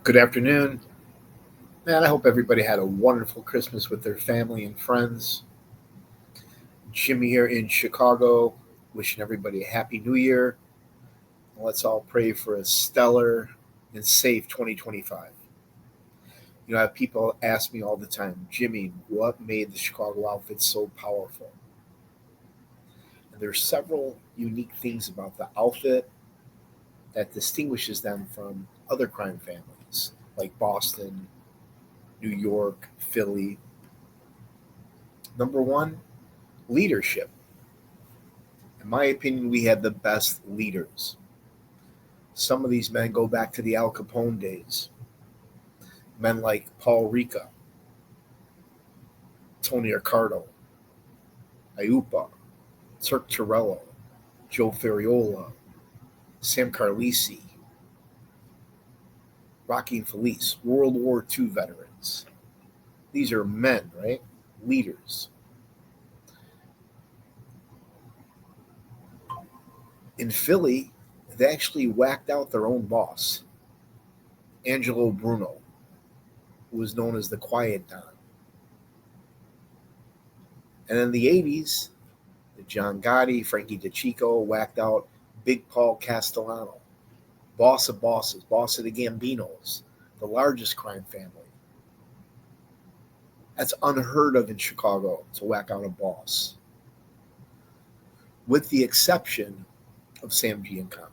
Good afternoon. Man, I hope everybody had a wonderful Christmas with their family and friends. Jimmy here in Chicago, wishing everybody a happy new year. Let's all pray for a stellar and safe 2025. I have people ask me all the time, Jimmy, what made the Chicago outfit so powerful? And there's several unique things about the outfit that distinguishes them from other crime families like Boston, New York, Philly. Number one, leadership. In my opinion, we had the best leaders. Some of these men go back to the Al Capone days. Men like Paul Ricca, Tony Ricardo, Iupa, Turk Torello, Joe Ferriola, Sam Carlisi, Rocky and Felice, World War II veterans. These are men, right? Leaders. In Philly, they actually whacked out their own boss, Angelo Bruno, who was known as the Quiet Don. And in the 80s, the John Gotti, Frankie DeCicco whacked out Big Paul Castellano, boss of bosses, boss of the Gambinos, the largest crime family. That's unheard of in Chicago to whack out a boss, with the exception of Sam Giancana.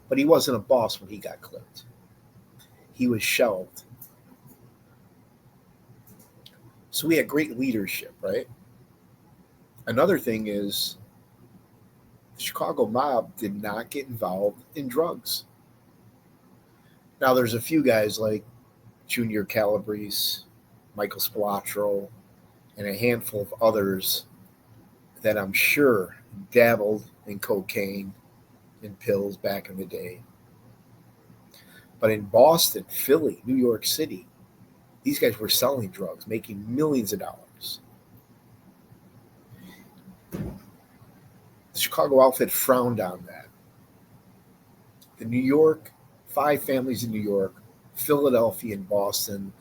But he wasn't a boss when he got clipped. He was shelved. So we had great leadership, right? Another thing is the Chicago mob did not get involved in drugs. Now there's a few guys like Junior Calabrese, Michael Spilatro, and a handful of others that I'm sure dabbled in cocaine and pills back in the day. But in Boston, Philly, New York City, these guys were selling drugs, making millions of dollars. The Chicago outfit frowned on that. The New York, 5 families in New York, Philadelphia, and Boston,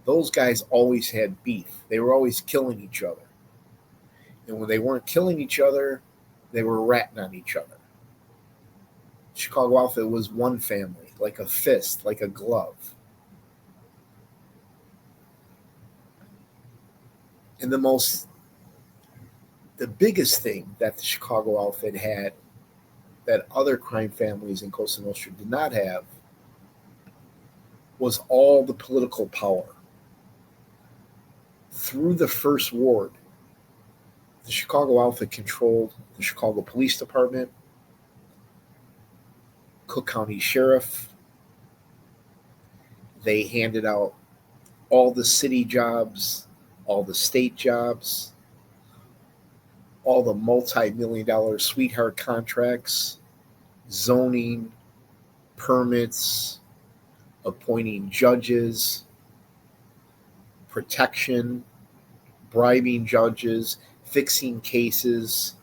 those guys always had beef. They were always killing each other. And when they weren't killing each other, they were ratting on each other. Chicago outfit was one family, like a fist, like a glove. And the biggest thing that the Chicago outfit had that other crime families in Cosa Nostra did not have was all the political power. Through the First Ward, the Chicago outfit controlled the Chicago Police Department, Cook County Sheriff. They handed out all the city jobs, all the state jobs, all the multi-million-dollar sweetheart contracts, zoning, permits, appointing judges, protection, bribing judges, fixing cases.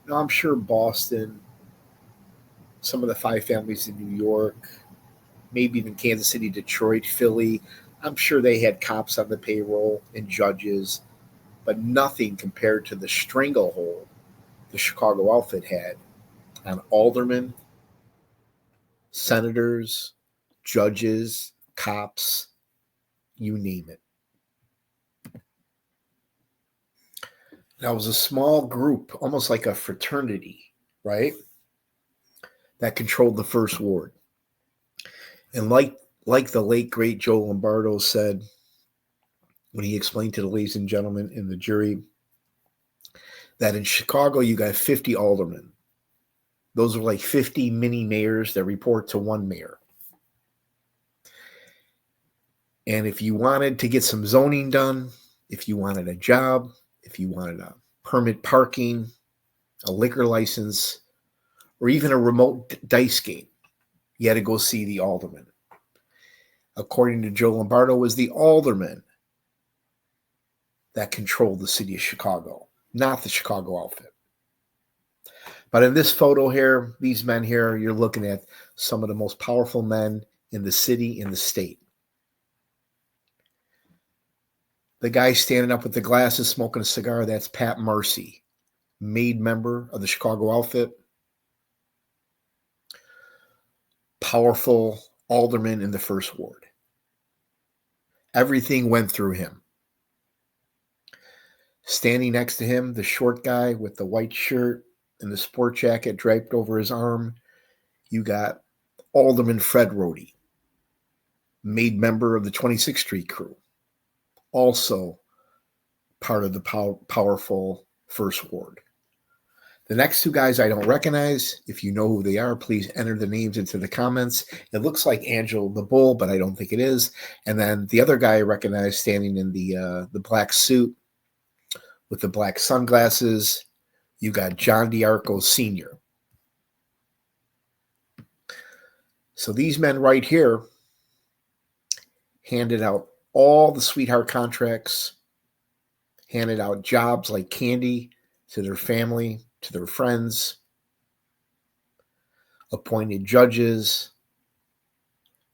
Now, I'm sure Boston, some of the 5 families in New York, maybe even Kansas City, Detroit, Philly, I'm sure they had cops on the payroll and judges, but nothing compared to the stranglehold the Chicago outfit had on aldermen, senators, judges, cops, you name it. That was a small group, almost like a fraternity, right? That controlled the First Ward. And like the late, great Joe Lombardo said when he explained to the ladies and gentlemen in the jury, that in Chicago you got 50 aldermen. Those are like 50 mini mayors that report to one mayor. And if you wanted to get some zoning done, if you wanted a job, if you wanted a permit parking, a liquor license, or even a remote dice game, you had to go see the alderman. According to Joe Lombardo, it was the alderman that controlled the city of Chicago, not the Chicago outfit. But in this photo here, these men here, you're looking at some of the most powerful men in the city, in the state. The guy standing up with the glasses smoking a cigar, that's Pat Marcy, made member of the Chicago outfit, powerful alderman in the first ward. Everything went through him. Standing next to him, the short guy with the white shirt and the sport jacket draped over his arm, you got Alderman Fred Rohde, made member of the 26th Street crew, also part of the powerful First Ward. The next two guys I don't recognize. If you know who they are, please enter the names into the comments. It looks like Angel the Bull, but I don't think it is. And then the other guy I recognize standing in the black suit with the black sunglasses, you got John DiArco Sr. So these men right here handed out all the sweetheart contracts, handed out jobs like candy to their family, to their friends, appointed judges,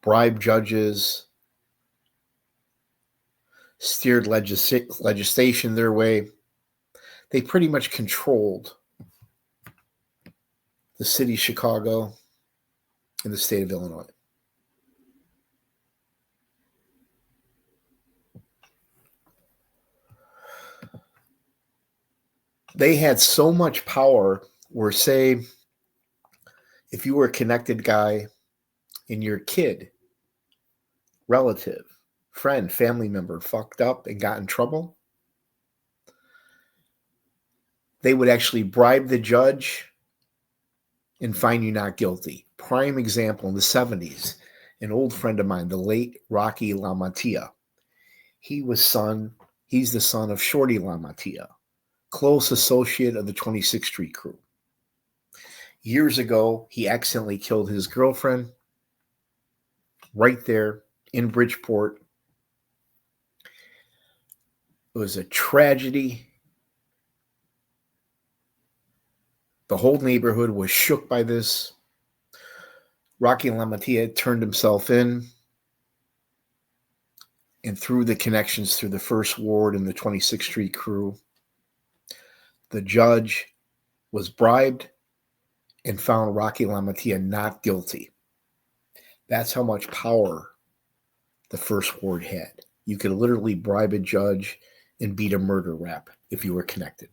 bribed judges, steered legislation their way. They pretty much controlled the city of Chicago and the state of Illinois. They had so much power where, say, if you were a connected guy and your kid, relative, friend, family member fucked up and got in trouble, they would actually bribe the judge and find you not guilty. Prime example, in the 70s, an old friend of mine, the late Rocky LaMattia. He's the son of Shorty LaMattia, close associate of the 26th Street crew. Years ago, he accidentally killed his girlfriend right there in Bridgeport. It was a tragedy. The whole neighborhood was shook by this. Rocky LaMattia turned himself in, and through the connections through the First Ward and the 26th Street crew, the judge was bribed and found Rocky LaMattia not guilty. That's how much power the First Ward had. You could literally bribe a judge and beat a murder rap if you were connected.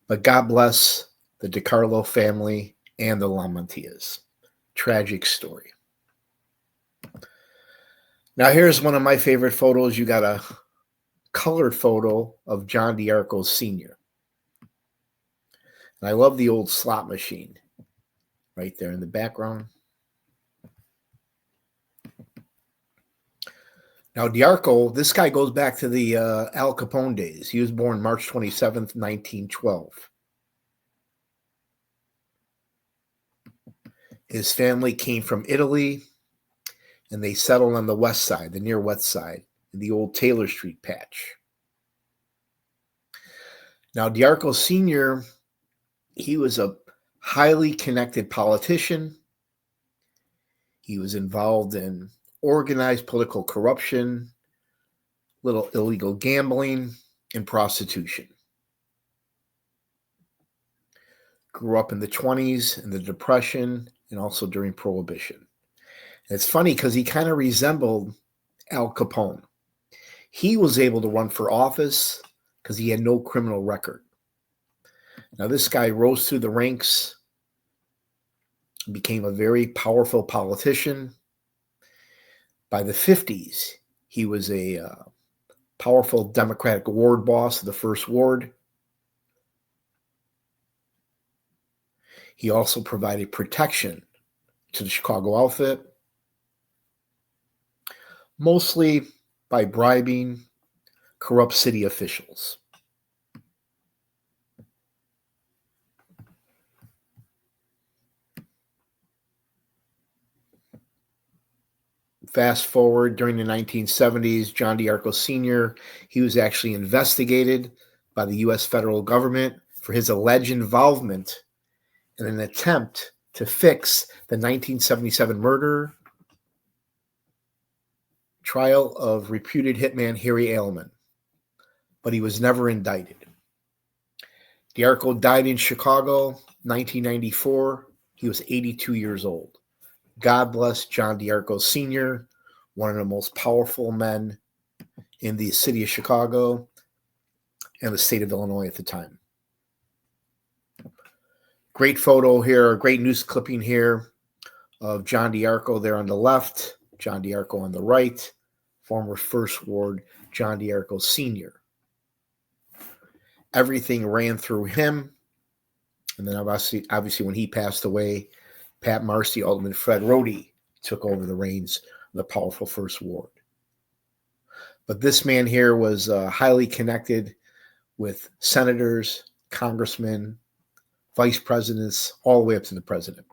But God bless the DiCarlo family and the LaMattias. Tragic story. Now here's one of my favorite photos. You got a colored photo of John DiArco Sr. And I love the old slot machine right there in the background. Now, DiArco, this guy goes back to the Al Capone days. He was born March 27th, 1912. His family came from Italy, and they settled on the west side, the near west side, in the old Taylor Street patch. Now, DiArco Sr., he was a highly connected politician. He was involved in organized political corruption, little illegal gambling, and prostitution. Grew up in the 20s, in the Depression, and also during Prohibition. And it's funny because he kind of resembled Al Capone. He was able to run for office because he had no criminal record. Now, this guy rose through the ranks, became a very powerful politician. By the 50s, he was a powerful Democratic ward boss of the First Ward. He also provided protection to the Chicago outfit, mostly by bribing corrupt city officials. Fast forward, during the 1970s, John DiArco Sr., he was actually investigated by the U.S. federal government for his alleged involvement in an attempt to fix the 1977 murder trial of reputed hitman Harry Aleman, but he was never indicted. D'Arco died in Chicago, 1994. He was 82 years old. God bless John D'Arco Sr., one of the most powerful men in the city of Chicago and the state of Illinois at the time. Great photo here, great news clipping here of John D'Arco there on the left, John D'Arco on the right, former First Ward John D'Arco Sr. Everything ran through him. And then obviously when he passed away, Pat Marcy, Alderman Fred Rohde took over the reins of the powerful First Ward. But this man here was highly connected with senators, congressmen, vice presidents, all the way up to the president.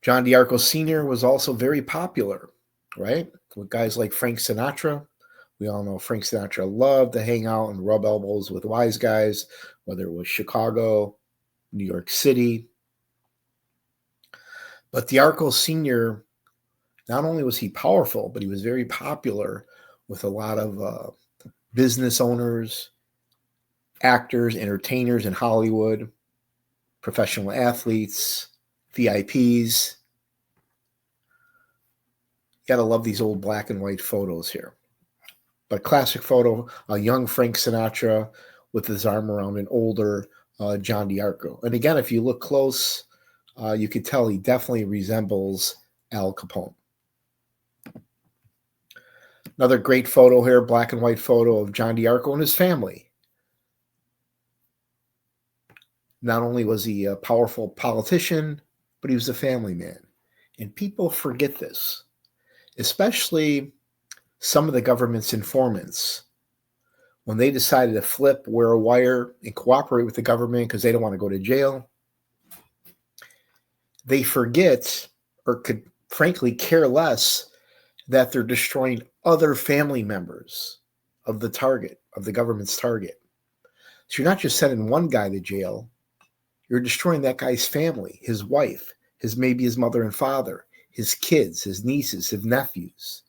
John D'Arco Sr. was also very popular, right? With guys like Frank Sinatra. We all know Frank Sinatra loved to hang out and rub elbows with wise guys, whether it was Chicago, New York City. But D'Arco Sr., not only was he powerful, but he was very popular with a lot of business owners, actors, entertainers in Hollywood, professional athletes, VIPs. You gotta love these old black and white photos here. But classic photo, a young Frank Sinatra with his arm around an older John D'Arco. And again, if you look close, you could tell he definitely resembles Al Capone. Another great photo here, black and white photo of John D'Arco and his family. Not only was he a powerful politician, but he was a family man. And people forget this, especially some of the government's informants. When they decided to flip, wear a wire, and cooperate with the government because they don't want to go to jail, they forget or could frankly care less that they're destroying other family members of the target, of the government's target. So you're not just sending one guy to jail, you're destroying that guy's family, his wife, maybe his mother and father, his kids, his nieces, his nephews.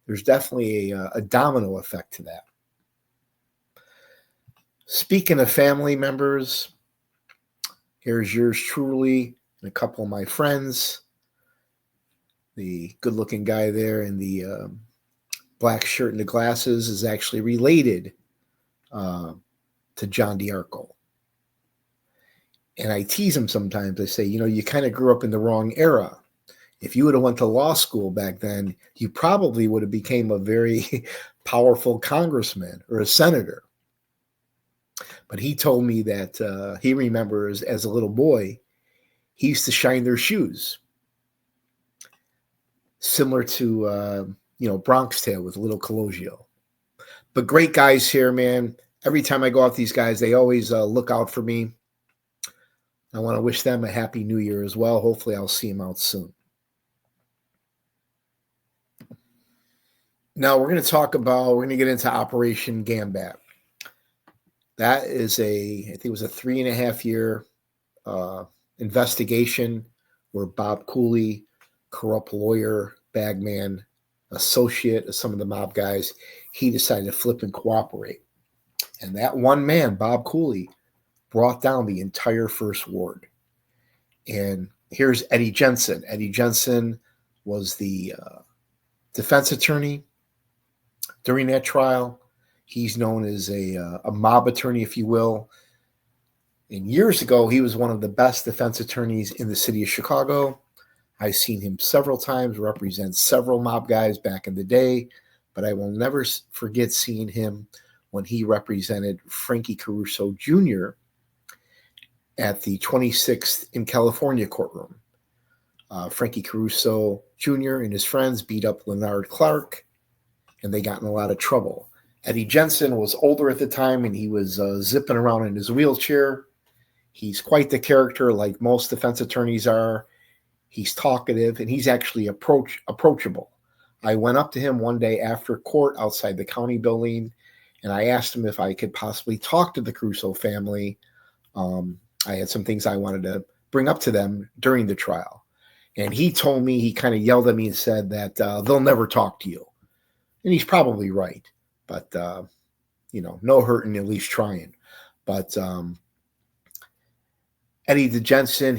There's definitely a domino effect to that. Speaking of family members, here's yours truly and a couple of my friends. The good-looking guy there in the black shirt and the glasses is actually related to John D'Arco. And I tease him sometimes. I say, you kind of grew up in the wrong era. If you would have went to law school back then, you probably would have became a very powerful congressman or a senator. But he told me that he remembers as a little boy, he used to shine their shoes. Similar to, Bronx Tale with Little Colosio. But great guys here, man. Every time I go out with these guys, they always look out for me. I want to wish them a happy new year as well. Hopefully I'll see them out soon. Now we're going to get into Operation Gambat. That is I think it was a 3.5 year investigation where Bob Cooley, corrupt lawyer, bagman, associate of some of the mob guys, he decided to flip and cooperate. And that one man, Bob Cooley, brought down the entire First Ward. And here's Eddie Jensen. Eddie Jensen was the defense attorney during that trial. He's known as a mob attorney, if you will. And years ago, he was one of the best defense attorneys in the city of Chicago. I've seen him several times represent several mob guys back in the day, but I will never forget seeing him when he represented Frankie Caruso Jr. at the 26th in California courtroom. Frankie Caruso Jr. and his friends beat up Leonard Clark, and they got in a lot of trouble. Eddie Jensen was older at the time, and he was zipping around in his wheelchair. He's quite the character, like most defense attorneys are. He's talkative, and he's actually approachable. I went up to him one day after court outside the county building, and I asked him if I could possibly talk to the Caruso family. I had some things I wanted to bring up to them during the trial. And he told me, he kind of yelled at me and said that they'll never talk to you. And he's probably right. But, no hurting, at least trying. But Eddie Jensen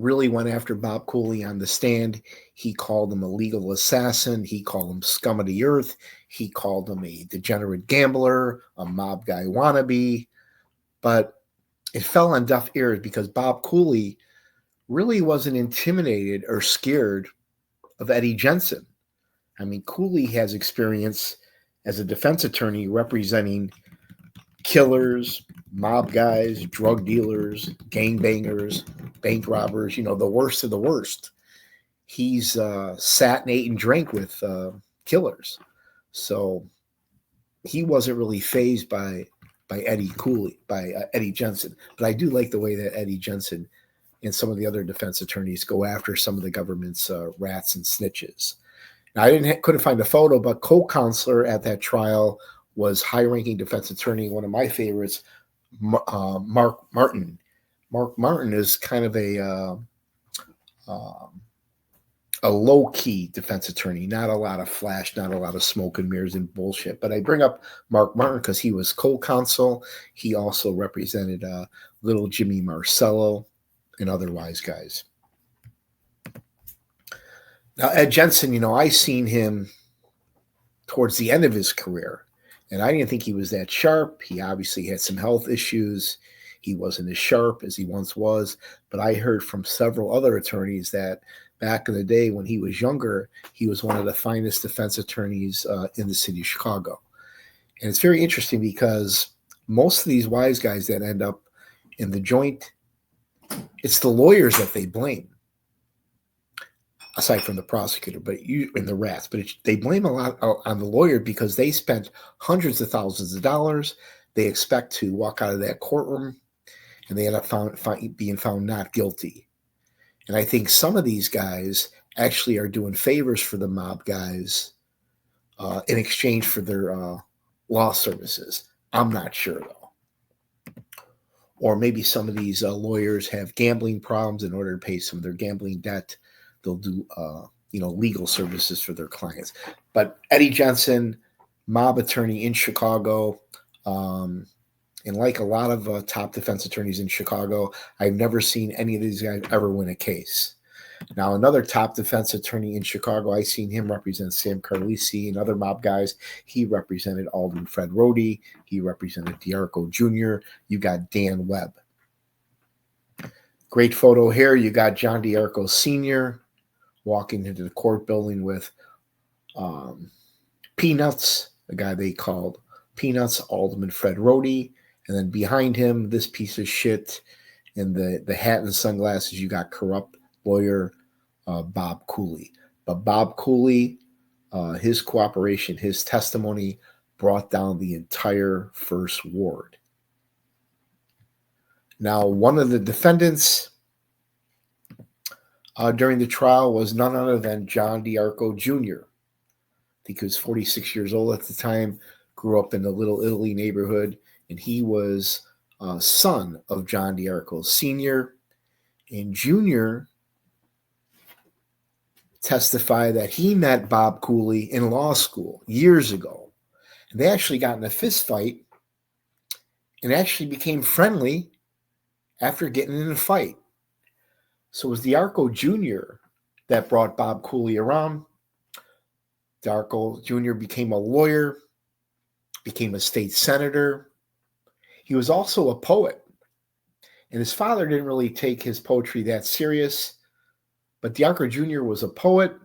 really went after Bob Cooley on the stand. He called him a legal assassin. He called him scum of the earth. He called him a degenerate gambler, a mob guy wannabe. But it fell on deaf ears because Bob Cooley really wasn't intimidated or scared of Eddie Jensen. I mean, Cooley has experience as a defense attorney representing killers, mob guys, drug dealers, gangbangers, bank robbers, the worst of the worst. He's sat and ate and drank with killers. So he wasn't really fazed by Eddie Jensen. But I do like the way that Eddie Jensen and some of the other defense attorneys go after some of the government's rats and snitches. Now, I couldn't find a photo, but co-counselor at that trial was high-ranking defense attorney, one of my favorites, Mark Martin. Mark Martin is kind of a low-key defense attorney, not a lot of flash, not a lot of smoke and mirrors and bullshit. But I bring up Mark Martin because he was co-counsel. He also represented little Jimmy Marcello and other wise guys. Now, Ed Jensen, I seen him towards the end of his career, and I didn't think he was that sharp. He obviously had some health issues. He wasn't as sharp as he once was, but I heard from several other attorneys that back in the day when he was younger, he was one of the finest defense attorneys in the city of Chicago. And it's very interesting because most of these wise guys that end up in the joint, it's the lawyers that they blame, aside from the prosecutor, and the rats. But they blame a lot on the lawyer because they spent hundreds of thousands of dollars. They expect to walk out of that courtroom, and they end up being found not guilty. And I think some of these guys actually are doing favors for the mob guys in exchange for their law services. I'm not sure, though. Or maybe some of these lawyers have gambling problems. In order to pay some of their gambling debt, they'll do legal services for their clients. But Eddie Jensen, mob attorney in Chicago, and like a lot of top defense attorneys in Chicago, I've never seen any of these guys ever win a case. Now, another top defense attorney in Chicago, I seen him represent Sam Carlisi and other mob guys. He represented Alderman Fred Rohde. He represented DiArco Jr. You got Dan Webb. Great photo here. You got John DiArco Sr. walking into the court building with Peanuts, the guy they called Peanuts, Alderman Fred Rohde. And then behind him, this piece of shit in the hat and sunglasses, you got corrupt lawyer Bob Cooley. But Bob Cooley, his cooperation, his testimony brought down the entire First Ward. Now, one of the defendants during the trial was none other than John DiArco Jr. I think he was 46 years old at the time, grew up in the Little Italy neighborhood, and he was son of John DiArco Sr. And Jr. testified that he met Bob Cooley in law school years ago. And they actually got in a fist fight and actually became friendly after getting in a fight. So it was DiArco Jr. that brought Bob Cooley around. DiArco Jr. became a lawyer, became a state senator. He was also a poet. And his father didn't really take his poetry that serious. But DiArco Jr. was a poet.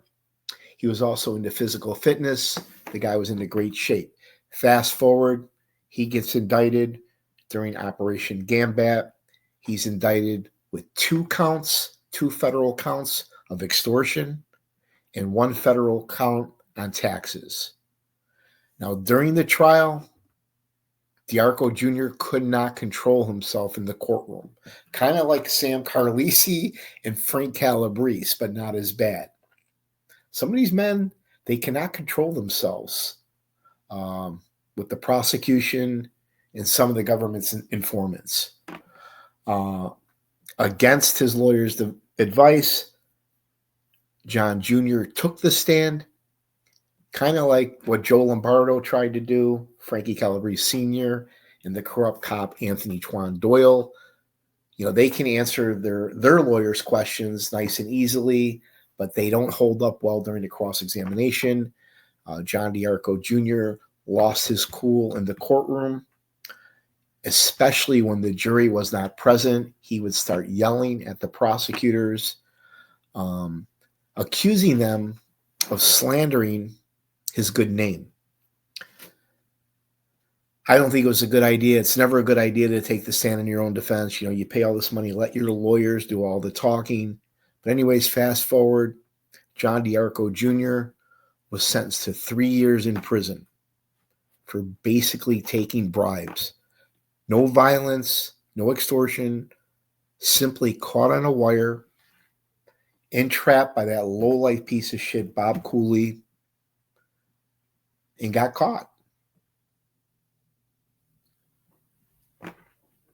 He was also into physical fitness. The guy was into great shape. Fast forward, he gets indicted during Operation Gambat. He's indicted with 2 federal counts of extortion and 1 federal count on taxes. Now, during the trial, DiArco Jr. could not control himself in the courtroom. Kind of like Sam Carlisi and Frank Calabrese, but not as bad. Some of these men, they cannot control themselves with the prosecution and some of the government's informants. Against his lawyer's advice, John Jr. took the stand, kind of like what Joe Lombardo tried to do, Frankie Calabrese Sr., and the corrupt cop Anthony Twan Doyle. They can answer their lawyers' questions nice and easily, but they don't hold up well during the cross-examination. John DiArco Jr. lost his cool in the courtroom, especially when the jury was not present. He would start yelling at the prosecutors, accusing them of slandering his good name. I don't think it was a good idea. It's never a good idea to take the stand in your own defense. You pay all this money, let your lawyers do all the talking. But anyways, fast forward, John DiArco Jr. was sentenced to 3 years in prison for basically taking bribes. No violence, no extortion, simply caught on a wire, entrapped by that low-life piece of shit, Bob Cooley, and got caught.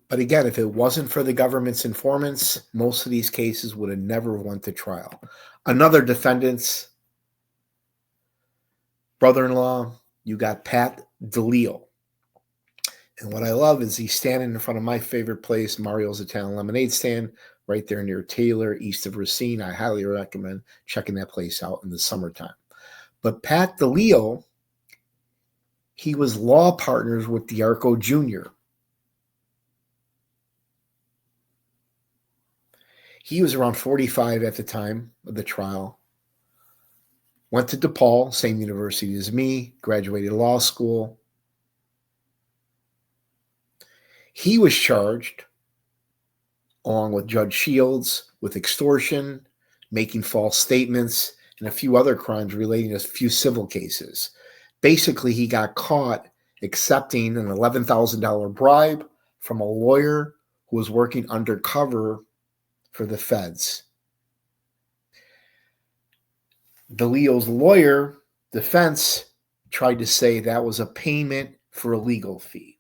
But again, if it wasn't for the government's informants, most of these cases would have never went to trial. Another defendant's brother-in-law, you got Pat DeLeo. And what I love is he's standing in front of my favorite place, Mario's Italian Lemonade Stand, right there near Taylor, east of Racine. I highly recommend checking that place out in the summertime. But Pat DeLeo, he was law partners with DiArco Jr. He was around 45 at the time of the trial. Went to DePaul, same university as me, graduated law school. He was charged, along with Judge Shields, with extortion, making false statements, and a few other crimes relating to a few civil cases. Basically, he got caught accepting an $11,000 bribe from a lawyer who was working undercover for the feds. DeLeo's lawyer, defense, tried to say that was a payment for a legal fee.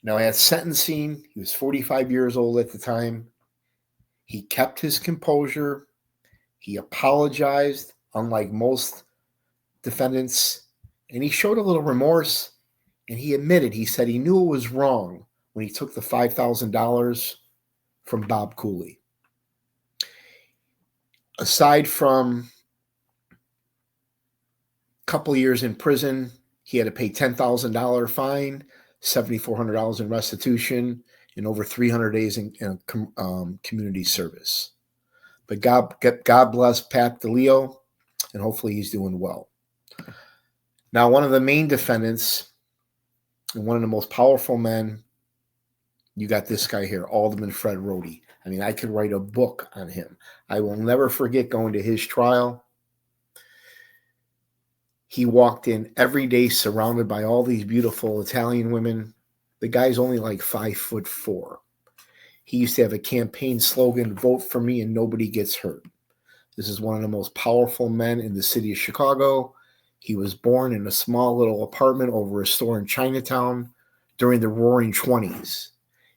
Now, at sentencing, he was 45 years old at the time. He kept his composure. He apologized, unlike most defendants, and he showed a little remorse, and he admitted, he said he knew it was wrong when he took the $5,000 from Bob Cooley. Aside from a couple of years in prison, he had to pay $10,000 fine, $7,400 in restitution, and over 300 days in community service. But God bless Pat DeLeo, and hopefully he's doing well. Now, one of the main defendants and one of the most powerful men, you got this guy here, Alderman Fred Rhodey. I mean, I could write a book on him. I will never forget going to his trial. He walked in every day surrounded by all these beautiful Italian women. The guy's only like 5'4". He used to have a campaign slogan, "Vote for me and nobody gets hurt." This is one of the most powerful men in the city of Chicago. He was born in a small little apartment over a store in Chinatown during the Roaring 20s.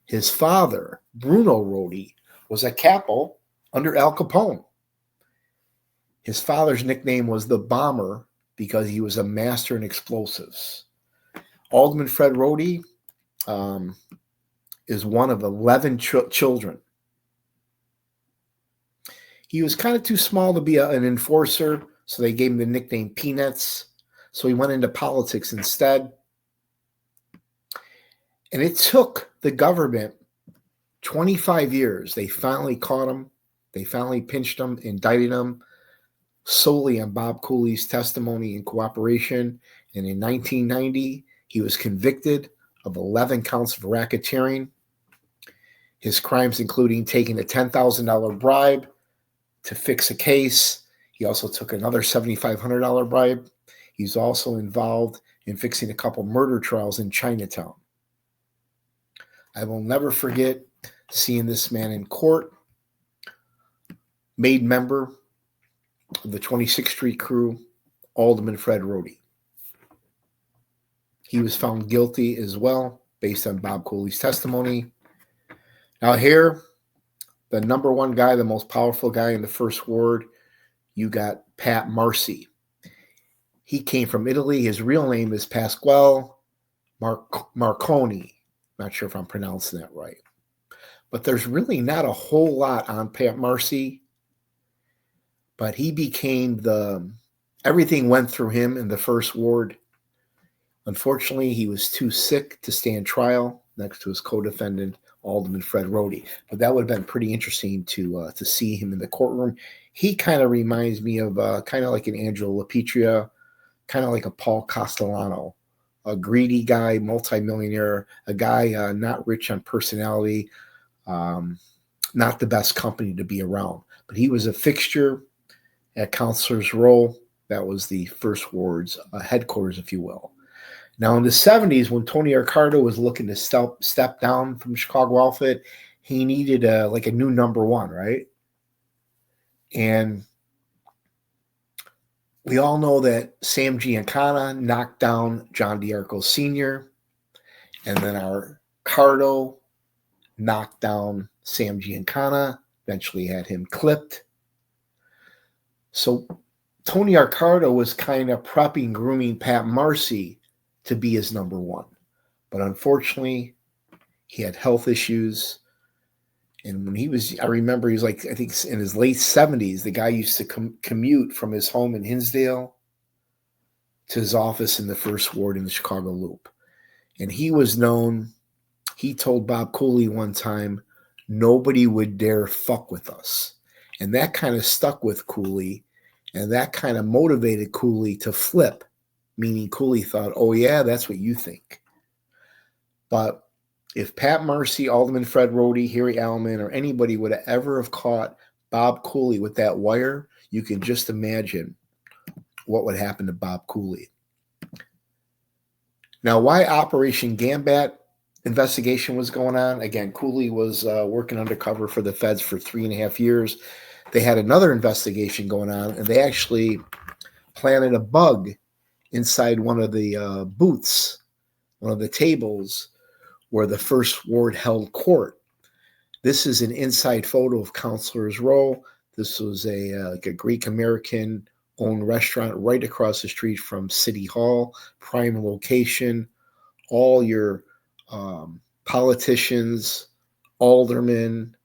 His father, Bruno Rhodey, was a capo under Al Capone. His father's nickname was the Bomber because he was a master in explosives. Alderman Fred Rhodey is one of 11 children. He was kind of too small to be an enforcer, so they gave him the nickname Peanuts. So he went into politics instead. And it took the government 25 years. They finally caught him. They finally pinched him, indicted him solely on Bob Cooley's testimony and cooperation. And in 1990, he was convicted of 11 counts of racketeering. His crimes including taking a $10,000 bribe to fix a case. He also took another $7,500 bribe. He's also involved in fixing a couple murder trials in Chinatown. I will never forget seeing this man in court, made member of the 26th Street crew, Alderman Fred Rhodey. He was found guilty as well, based on Bob Cooley's testimony. Now here, the number one guy, the most powerful guy in the First Ward, you got Pat Marcy. He came from Italy. His real name is Pasquale Marconi. Not sure if I'm pronouncing that right. But there's really not a whole lot on Pat Marcy. But he became everything went through him in the First Ward. Unfortunately, he was too sick to stand trial next to his co-defendant, Alderman Fred Rody. But that would have been pretty interesting to see him in the courtroom. He kind of reminds me of kind of like an Angelo LaPetria, kind of like a Paul Castellano, a greedy guy, multimillionaire, a guy not rich on personality, not the best company to be around. But he was a fixture at Counselor's Row. That was the First Ward's headquarters, if you will. Now, in the 70s, when Tony Accardo was looking to step down from Chicago outfit, he needed a new number one, right? And we all know that Sam Giancana knocked down John DiArco Sr., and then Accardo knocked down Sam Giancana, eventually had him clipped. So Tony Accardo was kind of prepping, grooming Pat Marcy to be his number one. But unfortunately, he had health issues. And when I remember he was I think in his late 70s, the guy used to commute from his home in Hinsdale to his office in the First Ward in the Chicago Loop. And he was known, he told Bob Cooley one time, nobody would dare fuck with us. And that kind of stuck with Cooley, and that kind of motivated Cooley to flip. Meaning Cooley thought, oh, yeah, that's what you think. But if Pat Marcy, Alderman Fred Rody, Harry Aleman, or anybody would ever have caught Bob Cooley with that wire, you can just imagine what would happen to Bob Cooley. Now, why Operation Gambat investigation was going on? Again, Cooley was working undercover for the feds for 3.5 years. They had another investigation going on, and they actually planted a bug inside one of the booths, one of the tables where the First Ward held court. This is an inside photo of Counselor's Row. This was a Greek-American owned restaurant right across the street from City Hall, prime location. All your politicians, aldermen,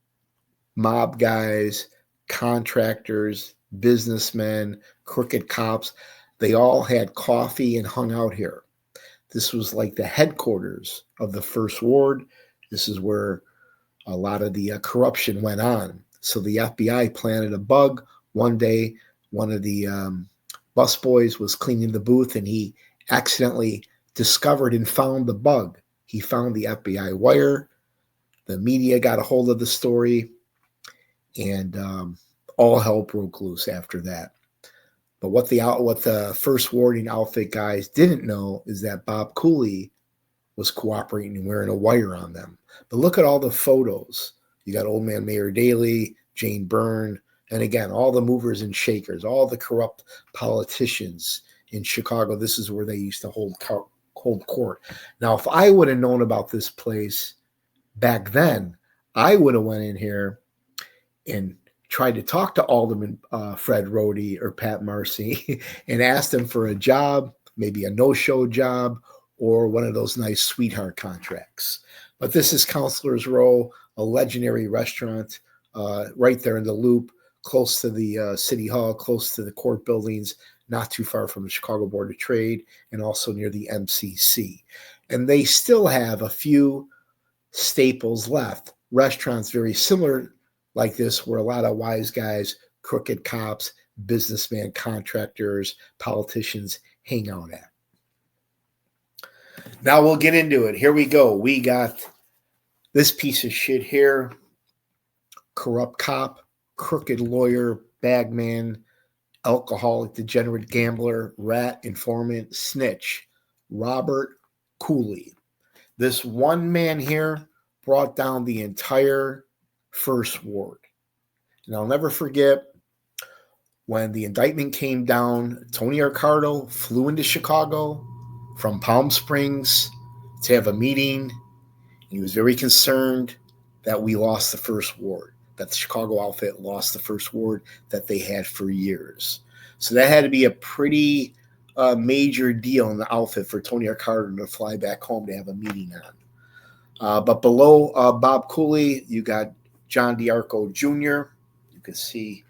mob guys, contractors, businessmen, crooked cops, they all had coffee and hung out here. This was like the headquarters of the First Ward. This is where a lot of the corruption went on. So the FBI planted a bug. One day, one of the busboys was cleaning the booth, and he accidentally discovered and found the bug. He found the FBI wire. The media got a hold of the story, and all hell broke loose after that. But what the First Warding outfit guys didn't know is that Bob Cooley was cooperating and wearing a wire on them. But look at all the photos. You got Old Man Mayor Daley, Jane Byrne, and again, all the movers and shakers, all the corrupt politicians in Chicago. This is where they used to hold court. Now, if I would have known about this place back then, I would have went in here and tried to talk to Alderman Fred Rody or Pat Marcy and asked them for a job, maybe a no-show job, or one of those nice sweetheart contracts. But this is Counselor's Row, a legendary restaurant right there in the Loop, close to the City Hall, close to the court buildings, not too far from the Chicago Board of Trade, and also near the MCC. And they still have a few staples left, restaurants very similar like this, where a lot of wise guys, crooked cops, businessmen, contractors, politicians hang out at. Now we'll get into it. Here we go. We got this piece of shit here. Corrupt cop, crooked lawyer, bagman, alcoholic, degenerate gambler, rat, informant, snitch, Robert Cooley. This one man here brought down the entire First Ward. And I'll never forget when the indictment came down, Tony Accardo flew into Chicago from Palm Springs to have a meeting. He was very concerned that we lost the First Ward. that the Chicago outfit lost the first ward that they had for years. So that had to be a pretty major deal in the outfit for Tony R. Carter to fly back home to have a meeting on. But below Bob Cooley, you got John DiArco Jr. You can see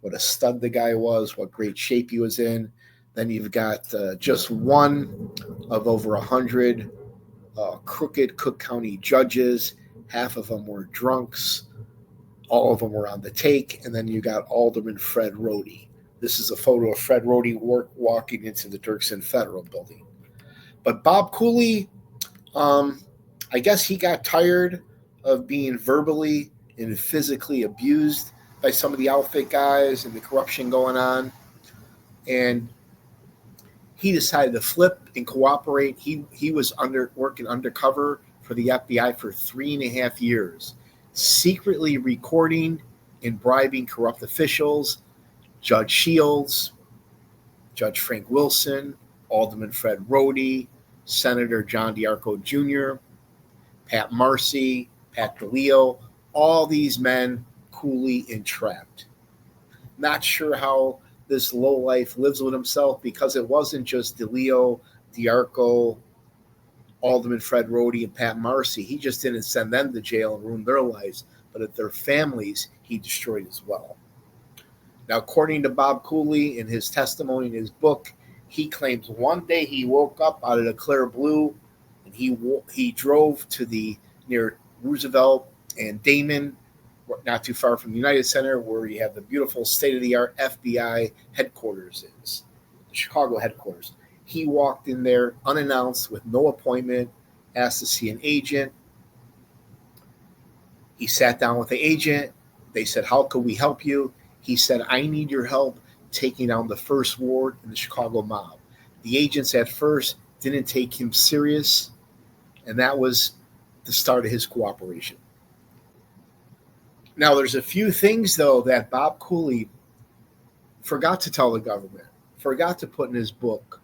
what a stud the guy was, what great shape he was in. Then you've got just one of over 100 crooked Cook County judges. Half of them were drunks. All of them were on the take. And then you got Alderman Fred Rohde. This is a photo of Fred Rohde walking into the Dirksen Federal Building. But Bob Cooley, I guess he got tired of being verbally and physically abused by some of the outfit guys and the corruption going on. And he decided to flip and cooperate. He was working undercover for the FBI for 3.5 years, secretly recording and bribing corrupt officials, Judge Shields, Judge Frank Wilson, Alderman Fred Rohde, Senator John DiArco Jr., Pat Marcy, Pat DeLeo, all these men Cooley entrapped. Not sure how this lowlife lives with himself, because it wasn't just DeLeo, DiArco, Alderman Fred Rohde, and Pat Marcy. He just didn't send them to jail and ruin their lives, but at their families he destroyed as well. Now, according to Bob Cooley in his testimony in his book, he claims one day he woke up out of the clear blue and he drove to near Roosevelt and Damon, not too far from the United Center, where you have the beautiful state-of-the-art FBI headquarters is, the Chicago headquarters. He walked in there unannounced with no appointment, asked to see an agent. He sat down with the agent. They said, "How could we help you?" He said, "I need your help taking down the first ward in the Chicago mob." The agents at first didn't take him serious, and that was the start of his cooperation. Now, there's a few things, though, that Bob Cooley forgot to tell the government, forgot to put in his book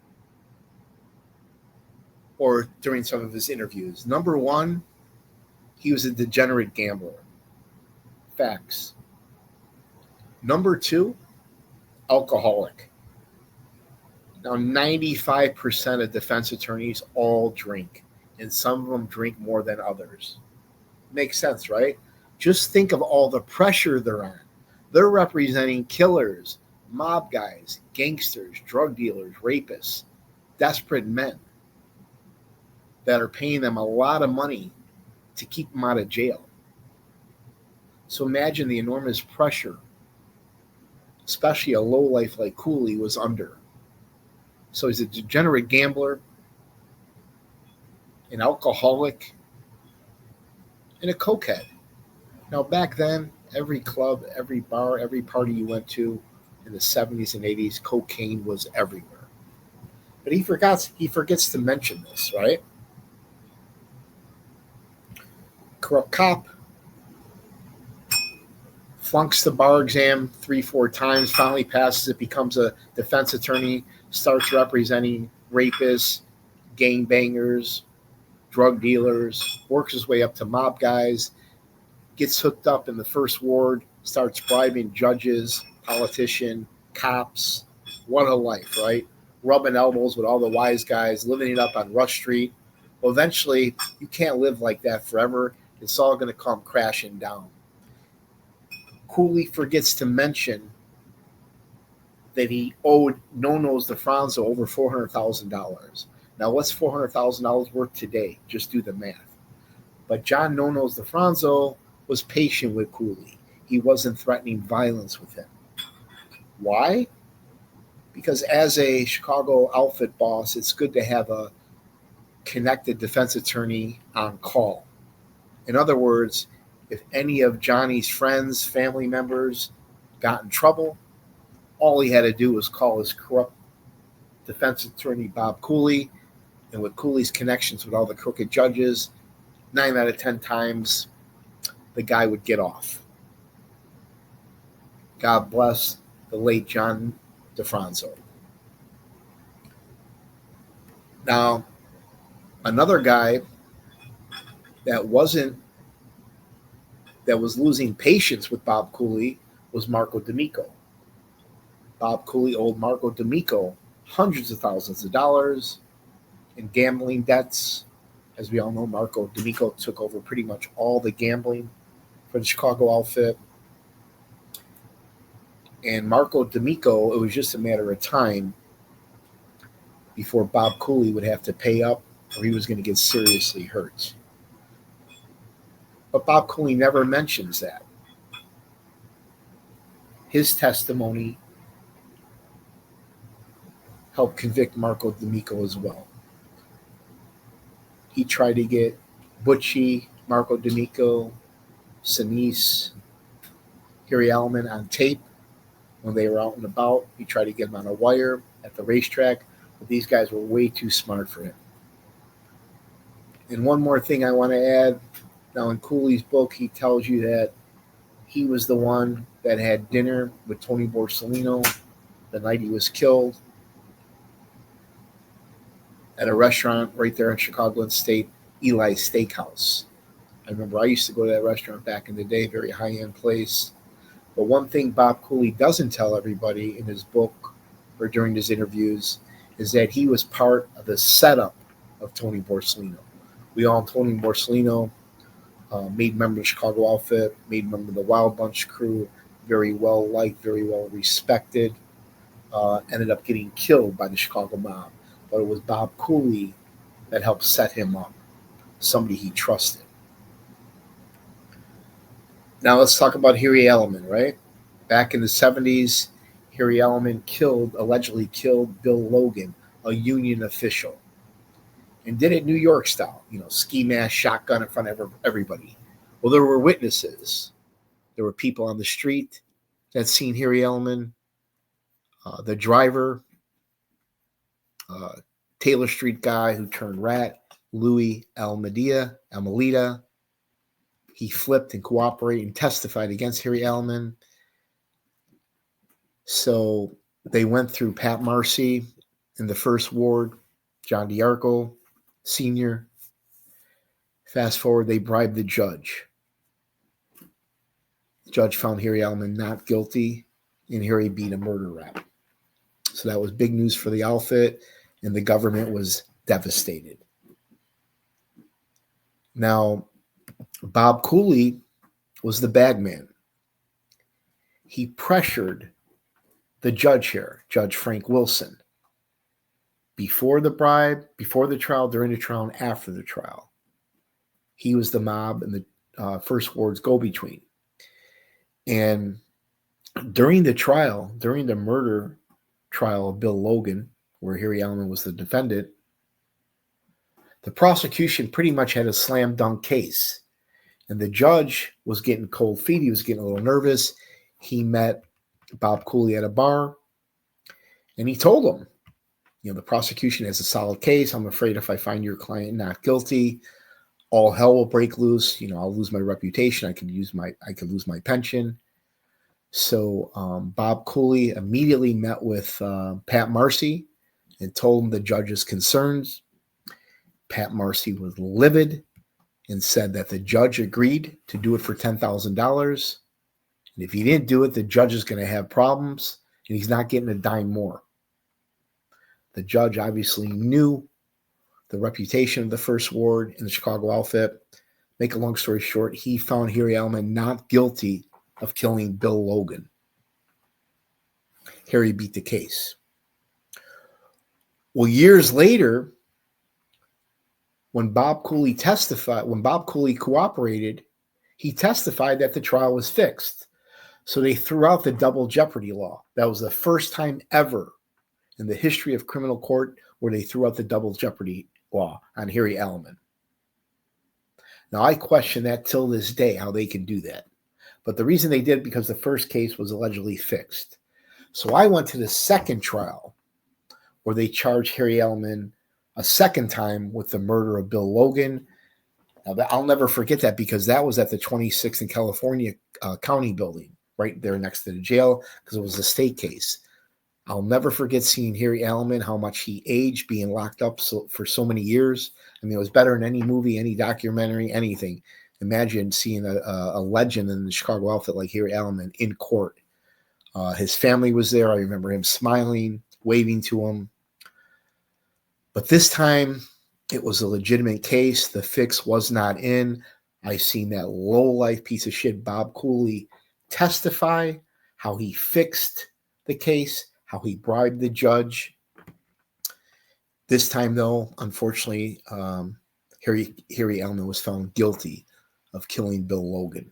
or during some of his interviews. Number one, he was a degenerate gambler. Facts. Number two, alcoholic. Now, 95% of defense attorneys all drink, and some of them drink more than others. Makes sense, right? Just think of all the pressure they're on. They're representing killers, mob guys, gangsters, drug dealers, rapists, desperate men that are paying them a lot of money to keep them out of jail. So imagine the enormous pressure, especially a lowlife like Cooley was under. So he's a degenerate gambler, an alcoholic, and a cokehead. Now, back then, every club, every bar, every party you went to in the 70s and 80s, cocaine was everywhere. But he forgets to mention this, right? Corrupt cop, flunks the bar exam 3-4 times, finally passes it, becomes a defense attorney, starts representing rapists, gangbangers, drug dealers, works his way up to mob guys, gets hooked up in the first ward, starts bribing judges, politicians, cops. What a life, right? Rubbing elbows with all the wise guys, living it up on Rush Street. Well, eventually, you can't live like that forever. It's all going to come crashing down. Cooley forgets to mention that he owed No-Nos DeFranco over $400,000. Now, what's $400,000 worth today? Just do the math. But John No-Nos DeFranco was patient with Cooley. He wasn't threatening violence with him. Why? Because as a Chicago outfit boss, it's good to have a connected defense attorney on call. In other words, if any of Johnny's friends, family members got in trouble, all he had to do was call his corrupt defense attorney, Bob Cooley, and with Cooley's connections with all the crooked judges, 9 out of 10 times, the guy would get off. God bless the late John DeFranco. Now, another guy that wasn't that was losing patience with Bob Cooley was Marco D'Amico. Bob Cooley owed Marco D'Amico hundreds of thousands of dollars in gambling debts. As we all know, Marco D'Amico took over pretty much all the gambling for the Chicago outfit. And Marco D'Amico, it was just a matter of time before Bob Cooley would have to pay up or he was going to get seriously hurt. But Bob Cooley never mentions that. His testimony helped convict Marco D'Amico as well. He tried to get Butchie, Marco D'Amico, Sinise, Harry Aleman on tape when they were out and about. He tried to get them on a wire at the racetrack, but these guys were way too smart for him. And one more thing I want to add. Now, in Cooley's book, he tells you that he was the one that had dinner with Tony Borsellino the night he was killed at a restaurant right there in Chicago and State, Eli's Steakhouse. I remember I used to go to that restaurant back in the day, very high-end place. But one thing Bob Cooley doesn't tell everybody in his book or during his interviews is that he was part of the setup of Tony Borsellino. We all know Tony Borsellino, made member of the Chicago outfit, made member of the Wild Bunch crew, very well liked, very well respected, ended up getting killed by the Chicago mob. But it was Bob Cooley that helped set him up, somebody he trusted. Now let's talk about Harry Aleman, right? Back in the 70s, Harry Aleman allegedly killed Bill Logan, a union official, and did it New York style, ski mask, shotgun in front of everybody. Well, there were witnesses. There were people on the street that seen Harry Aleman, the driver, Taylor Street guy who turned rat, Louis Almeida. He flipped and cooperated and testified against Harry Aleman. So they went through Pat Marcy in the first ward, John DiArco, Sr. Fast forward, they bribed the judge. The judge found Harry Aleman not guilty, and Harry beat a murder rap. So that was big news for the outfit, and the government was devastated. Now, Bob Cooley was the bad man. He pressured the judge here, Judge Frank Wilson, before the bribe, before the trial, during the trial, and after the trial. He was the mob and the first ward's go-between. And during the trial, during the murder trial of Bill Logan, where Harry Aleman was the defendant, the prosecution pretty much had a slam dunk case. And the judge was getting cold feet. He was getting a little nervous. He met Bob Cooley at a bar, and he told him, the prosecution has a solid case. I'm afraid if I find your client not guilty, all hell will break loose. I'll lose my reputation. I could lose my pension. So Bob Cooley immediately met with Pat Marcy and told him the judge's concerns. Pat Marcy was livid and said that the judge agreed to do it for $10,000. And if he didn't do it, the judge is going to have problems, and he's not getting a dime more. The judge obviously knew the reputation of the first ward in the Chicago outfit. Make a long story short, he found Harry Aleman not guilty of killing Bill Logan. Harry beat the case. Well, years later, when Bob Cooley cooperated, he testified that the trial was fixed. So they threw out the double jeopardy law. That was the first time ever in the history of criminal court where they threw out the double jeopardy law on Harry Aleman. Now, I question that till this day, how they can do that. But the reason they did it because the first case was allegedly fixed. So I went to the second trial where they charged Harry Aleman a second time with the murder of Bill Logan. Now, I'll never forget that because that was at the 26th and California County building, right there next to the jail, because it was a state case. I'll never forget seeing Harry Aleman, how much he aged being locked up for so many years. I mean, it was better in any movie, any documentary, anything. Imagine seeing a legend in the Chicago outfit like Harry Aleman in court. His family was there. I remember him smiling, waving to him. But this time, it was a legitimate case. The fix was not in. I seen that low-life piece of shit, Bob Cooley, testify how he fixed the case, how he bribed the judge. This time, though, unfortunately, Harry Aleman was found guilty of killing Bill Logan.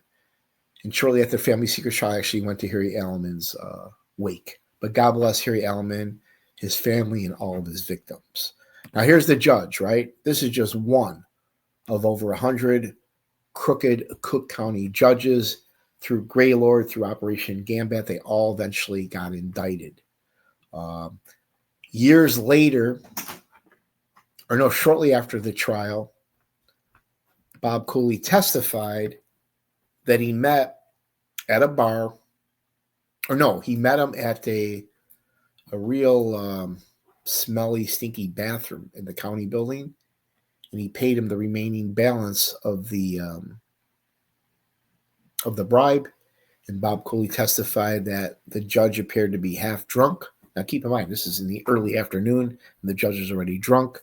And shortly after Family Secret trial, I actually went to Harry Aleman's wake. But God bless Harry Aleman, his family, and all of his victims. Now, here's the judge, right? This is just one of over 100 crooked Cook County judges. Through Greylord, through Operation Gambat, they all eventually got indicted. Years later, or no, shortly after the trial, Bob Cooley testified that he met at a bar, or no, he met him at a real smelly, stinky bathroom in the county building, and he paid him the remaining balance of the bribe. And Bob Cooley testified that the judge appeared to be half drunk. Now, keep in mind, this is in the early afternoon, and the judge is already drunk.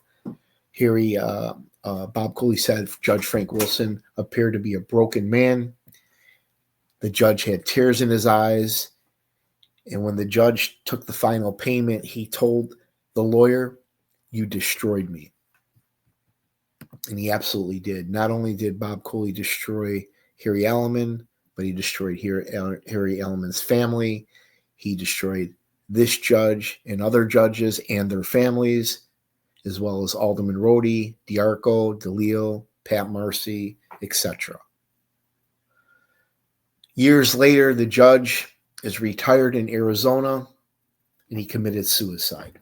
Bob Cooley said Judge Frank Wilson appeared to be a broken man. The judge had tears in his eyes. And when the judge took the final payment, he told the lawyer, "You destroyed me." And he absolutely did. Not only did Bob Cooley destroy Harry Aleman, but he destroyed Harry Aleman's family. He destroyed this judge and other judges and their families, as well as Alderman Rhodey, D'Arco, DeLeo, Pat Marcy, etc. Years later, the judge is retired in Arizona, and he committed suicide.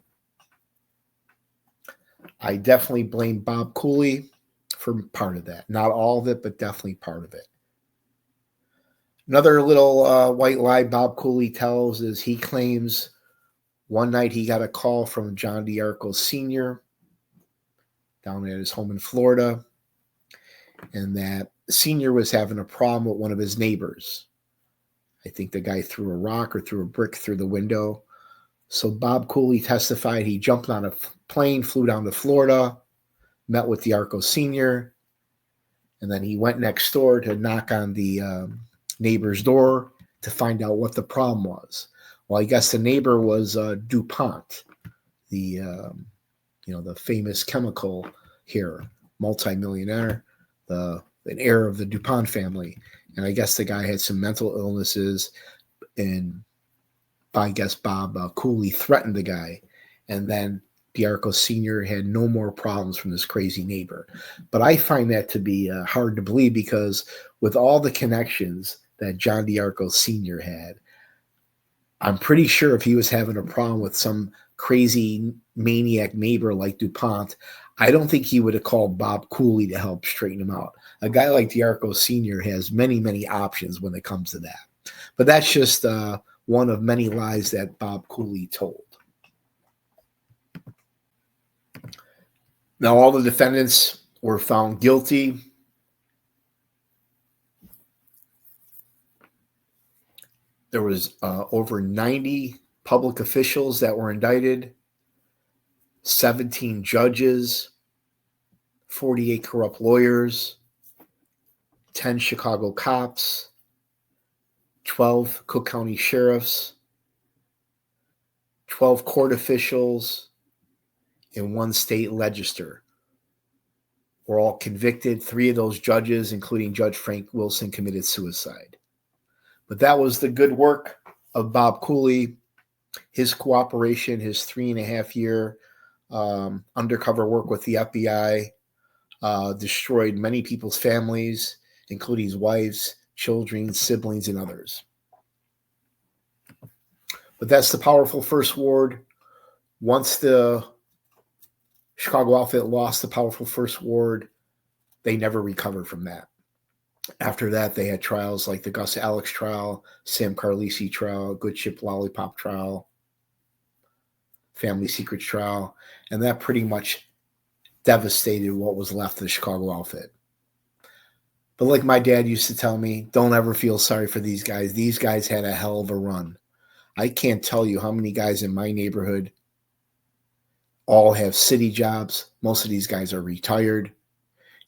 I definitely blame Bob Cooley for part of that. Not all of it, but definitely part of it. Another little white lie Bob Cooley tells is he claims one night he got a call from John D'Arco Sr. down at his home in Florida, and that Sr. was having a problem with one of his neighbors. I think the guy threw a rock or threw a brick through the window. So Bob Cooley testified he jumped on a plane, flew down to Florida, met with D'Arco Sr., and then he went next door to knock on the neighbor's door to find out what the problem was. Well, I guess the neighbor was DuPont, the famous chemical here, multimillionaire, an heir of the DuPont family. And I guess the guy had some mental illnesses, and I guess Bob Cooley threatened the guy. And then D'Arco Sr. had no more problems from this crazy neighbor. But I find that to be hard to believe, because with all the connections that John D'Arco Sr. had, I'm pretty sure if he was having a problem with some crazy maniac neighbor like DuPont, I don't think he would have called Bob Cooley to help straighten him out. A guy like D'Arco Sr. has many, many options when it comes to that. But that's just one of many lies that Bob Cooley told. Now, all the defendants were found guilty. There was over 90 public officials that were indicted, 17 judges, 48 corrupt lawyers, 10 Chicago cops, 12 Cook County sheriffs, 12 court officials, and 1 state legislator were all convicted. 3 of those judges, including Judge Frank Wilson, committed suicide. But that was the good work of Bob Cooley, his cooperation, his 3.5-year undercover work with the FBI, destroyed many people's families, including his wives, children, siblings, and others. But that's the powerful First Ward. Once the Chicago outfit lost the powerful First Ward, they never recovered from that. After that, they had trials like the Gus Alex Trial, Sam Carlisi Trial, Good Ship Lollipop Trial, Family Secrets Trial, and that pretty much devastated what was left of the Chicago outfit. But like my dad used to tell me, don't ever feel sorry for these guys. These guys had a hell of a run. I can't tell you how many guys in my neighborhood all have city jobs. Most of these guys are retired.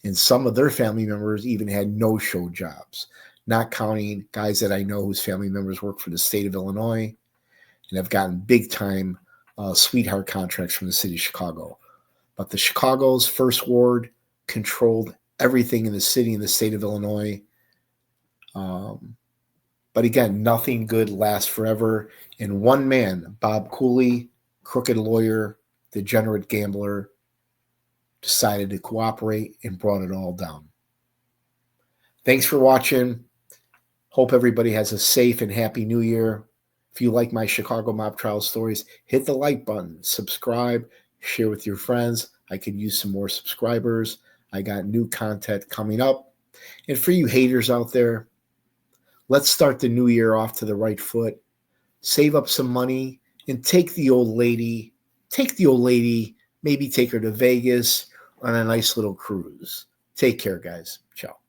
And some of their family members even had no-show jobs, not counting guys that I know whose family members work for the state of Illinois and have gotten big-time sweetheart contracts from the city of Chicago. But the Chicago's First Ward controlled everything in the city and the state of Illinois. But again, nothing good lasts forever. And one man, Bob Cooley, crooked lawyer, degenerate gambler, decided to cooperate and brought it all down. Thanks for watching. Hope everybody has a safe and happy new year. If you like my Chicago mob trial stories, hit the like button, subscribe, share with your friends. I could use some more subscribers. I got new content coming up. And for you haters out there, let's start the new year off to the right foot. Save up some money and take the old lady, maybe take her to Vegas on a nice little cruise. Take care, guys. Ciao.